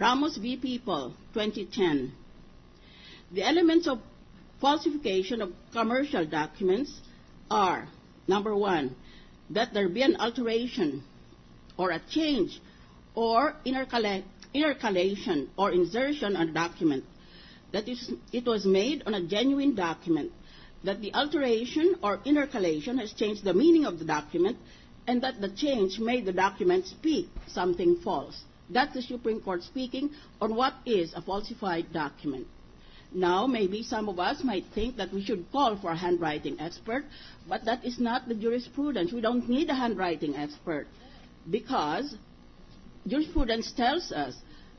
Ramos v. People, 2010. The elements of falsification of commercial documents are, number one, that there be an alteration or a change or intercalation or insertion on a document, that it was made on a genuine document, that the alteration or intercalation has changed the meaning of the document, and that the change made the document speak something false. That's the Supreme Court speaking on what is a falsified document. Now, maybe some of us might think that we should call for a handwriting expert, but that is not the jurisprudence. We don't need a handwriting expert because jurisprudence tells us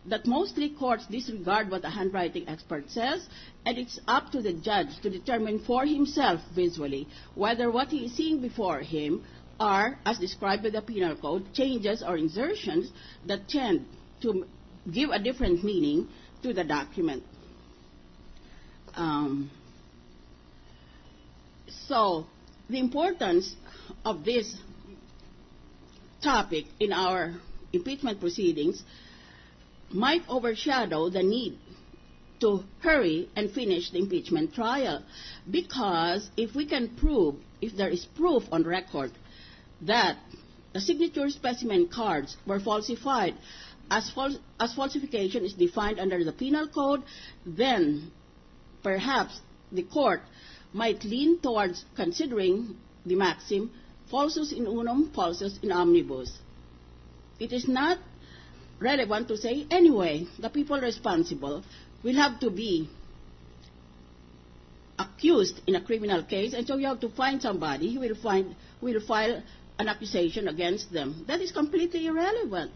that mostly courts disregard what a handwriting expert says, and it's up to the judge to determine for himself visually whether what he is seeing before him are, as described by the Penal Code, changes or insertions that tend to give a different meaning to the document. So the importance of this topic in our impeachment proceedings might overshadow the need to hurry and finish the impeachment trial, because if we can prove, if there is proof on record that the signature specimen cards were falsified as falsification is defined under the Penal Code, then perhaps the court might lean towards considering the maxim falsus in unum, falsus in omnibus. It is not relevant to say, anyway, the people responsible will have to be accused in a criminal case, and so you have to find somebody who will file an accusation against them. That is completely irrelevant.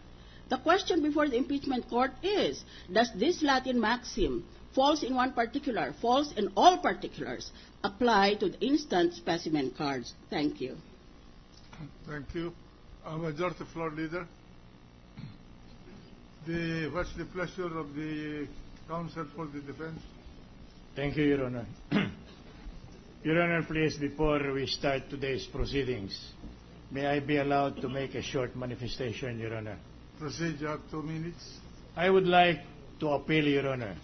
The question before the impeachment court is, does this Latin maxim, false in one particular, false in all particulars, apply to the instant specimen cards? Thank you. Thank you. Majority Floor Leader. What's the pleasure of the counsel for the defense? Thank you, Your Honor. Your Honor, please, before we start today's proceedings, may I be allowed to make a short manifestation, Your Honor? Proceed, you have 2 minutes. I would like to appeal, Your Honor,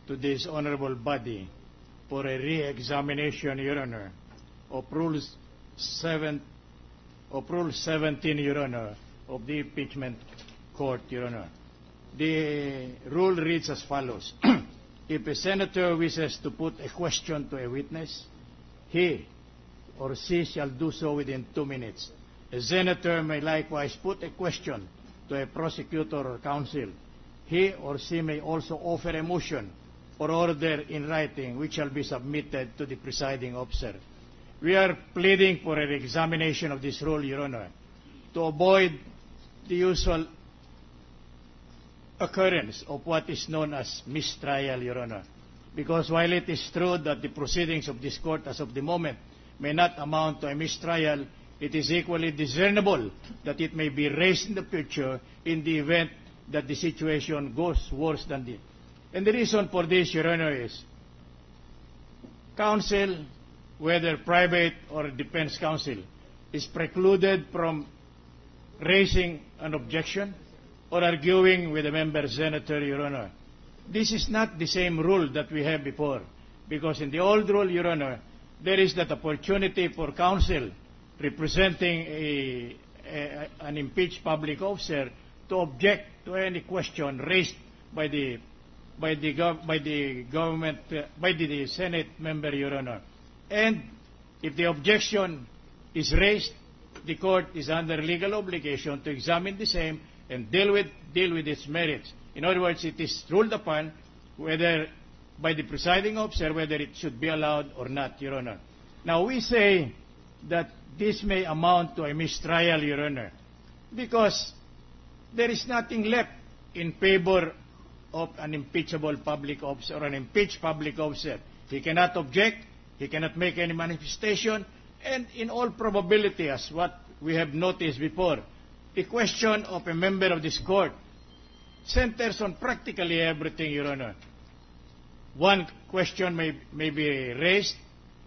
to this honorable body for a re-examination, Your Honor, of Rule 17, Your Honor, of the impeachment court, Your Honor. The rule reads as follows. If a senator wishes to put a question to a witness, he or she shall do so within 2 minutes. A senator may likewise put a question to a prosecutor or counsel. He or she may also offer a motion or order in writing, which shall be submitted to the presiding officer. We are pleading for an examination of this rule, Your Honor, to avoid the usual occurrence of what is known as mistrial, Your Honor. Because while it is true that the proceedings of this court as of the moment may not amount to a mistrial, it is equally discernible that it may be raised in the future in the event that the situation goes worse than this. And the reason for this, Your Honor, is counsel, whether private or defense counsel, is precluded from raising an objection or arguing with a member senator, Your Honor. This is not the same rule that we had before, because in the old rule, Your Honor, there is that opportunity for counsel representing an impeached public officer to object to any question raised by the Senate member, Your Honor. And if the objection is raised, the court is under legal obligation to examine the same and deal with its merits. In other words, it is ruled upon whether by the presiding officer whether it should be allowed or not, Your Honor. Now we say that this may amount to a mistrial, Your Honor, because there is nothing left in favor of an impeachable public officer or an impeached public officer. He cannot object, he cannot make any manifestation, and in all probability, as what we have noticed before, the question of a member of this court centers on practically everything, Your Honor. One question may be raised,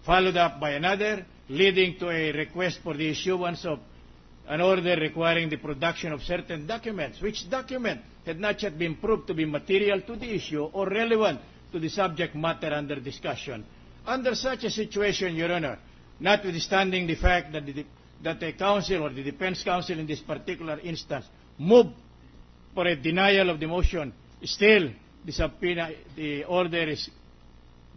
followed up by another, leading to a request for the issuance of an order requiring the production of certain documents, which document had not yet been proved to be material to the issue or relevant to the subject matter under discussion. Under such a situation, Your Honor, notwithstanding the fact that the counsel or the defense counsel in this particular instance moved for a denial of the motion, still the order is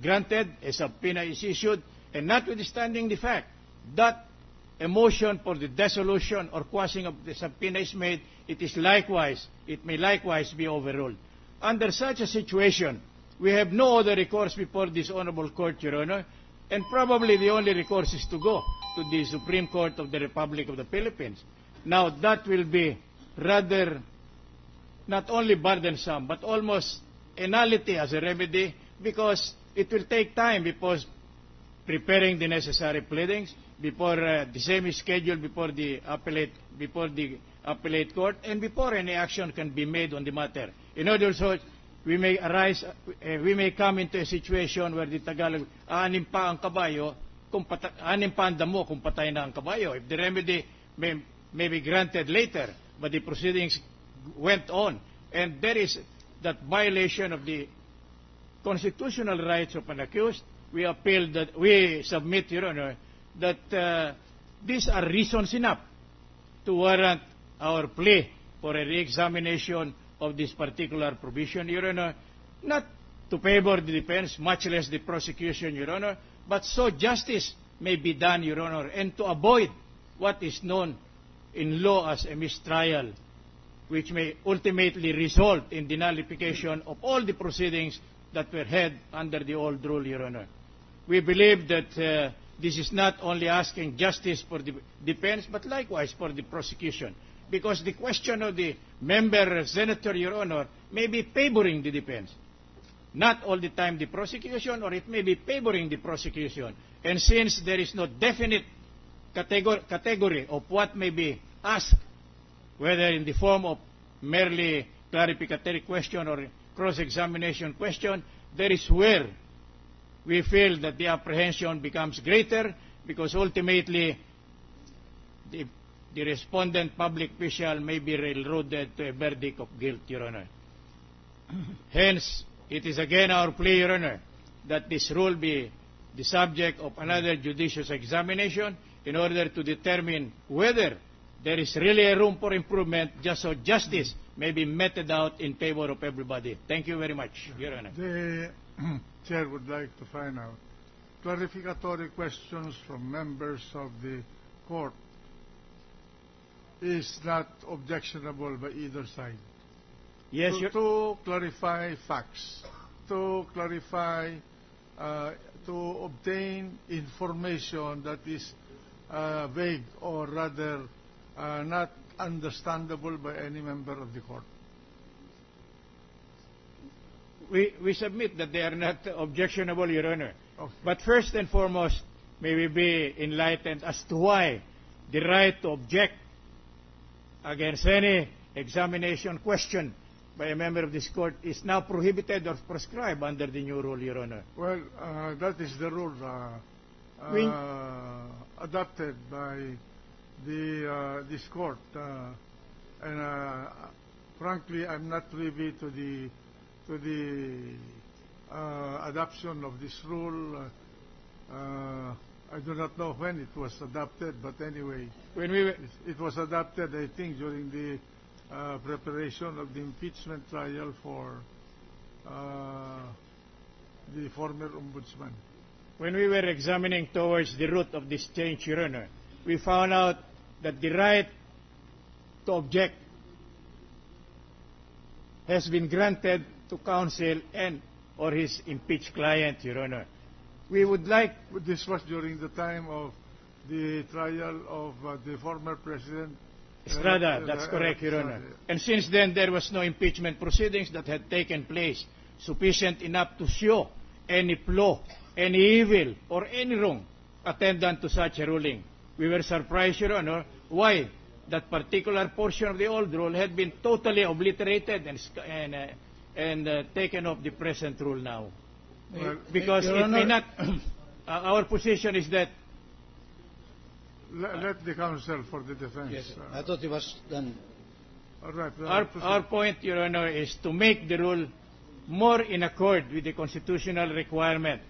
granted, a subpoena is issued, and notwithstanding the fact that a motion for the dissolution or quashing of the subpoena is made, it may likewise be overruled. Under such a situation, we have no other recourse before this honorable court, Your Honor, and probably the only recourse is to go to the Supreme Court of the Republic of the Philippines. Now, that will be rather not only burdensome, but almost a nullity as a remedy, because it will take time before preparing the necessary pleadings, before the same is scheduled before the appellate court, and before any action can be made on the matter. In other words, we may come into a situation where the Tagalog, aanim pa ang kabayo, aanim pa ang damo kung patay na ang kabayo. If the remedy may be granted later, but the proceedings went on, and there is that violation of the constitutional rights of an accused, we submit, Your Honor, that these are reasons enough to warrant our plea for a re-examination of this particular provision, Your Honor, not to favor the defense, much less the prosecution, Your Honor, but so justice may be done, Your Honor, and to avoid what is known in law as a mistrial, which may ultimately result in the nullification of all the proceedings that were held under the old rule, Your Honor. We believe that this is not only asking justice for the defense, but likewise for the prosecution, because the question of the member senator, Your Honor, may be favoring the defense. Not all the time the prosecution, or it may be favoring the prosecution. And since there is no definite category of what may be asked, whether in the form of merely clarificatory question or cross-examination question, there is where we feel that the apprehension becomes greater, because ultimately the respondent public official may be railroaded to a verdict of guilt, Your Honor. Hence, it is again our plea, Your Honor, that this rule be the subject of another judicious examination in order to determine whether there is really a room for improvement, just so justice may be meted out in favor of everybody. Thank you very much, Your Honor. The Chair would like to find out clarificatory questions from members of the court is not objectionable by either side. Yes, to clarify facts, to clarify, to obtain information that is vague or rather not understandable by any member of the court. We submit that they are not objectionable, Your Honor. Okay. But first and foremost, may we be enlightened as to why the right to object against any examination question by a member of this court is now prohibited or prescribed under the new rule, Your Honor. Well, that is the rule adopted by this court, and frankly, I'm not privy to the adoption of this rule. I do not know when it was adopted, but anyway, it was adopted, I think, during the preparation of the impeachment trial for the former ombudsman. When we were examining towards the root of this change, Your Honor, we found out that the right to object has been granted to counsel and or his impeached client, Your Honor. We would like... This was during the time of the trial of the former president Estrada, that's correct, Your Honor. And since then, there was no impeachment proceedings that had taken place sufficient enough to show any flaw, any evil, or any wrong attendant to such a ruling. We were surprised, Your Honor, why that particular portion of the old rule had been totally obliterated and taken off the present rule now. Well, because Your it Honor, may not... our position is that... Let the counsel for the defense. Yes, I thought he was done. All right. Our point, Your Honor, is to make the rule more in accord with the constitutional requirement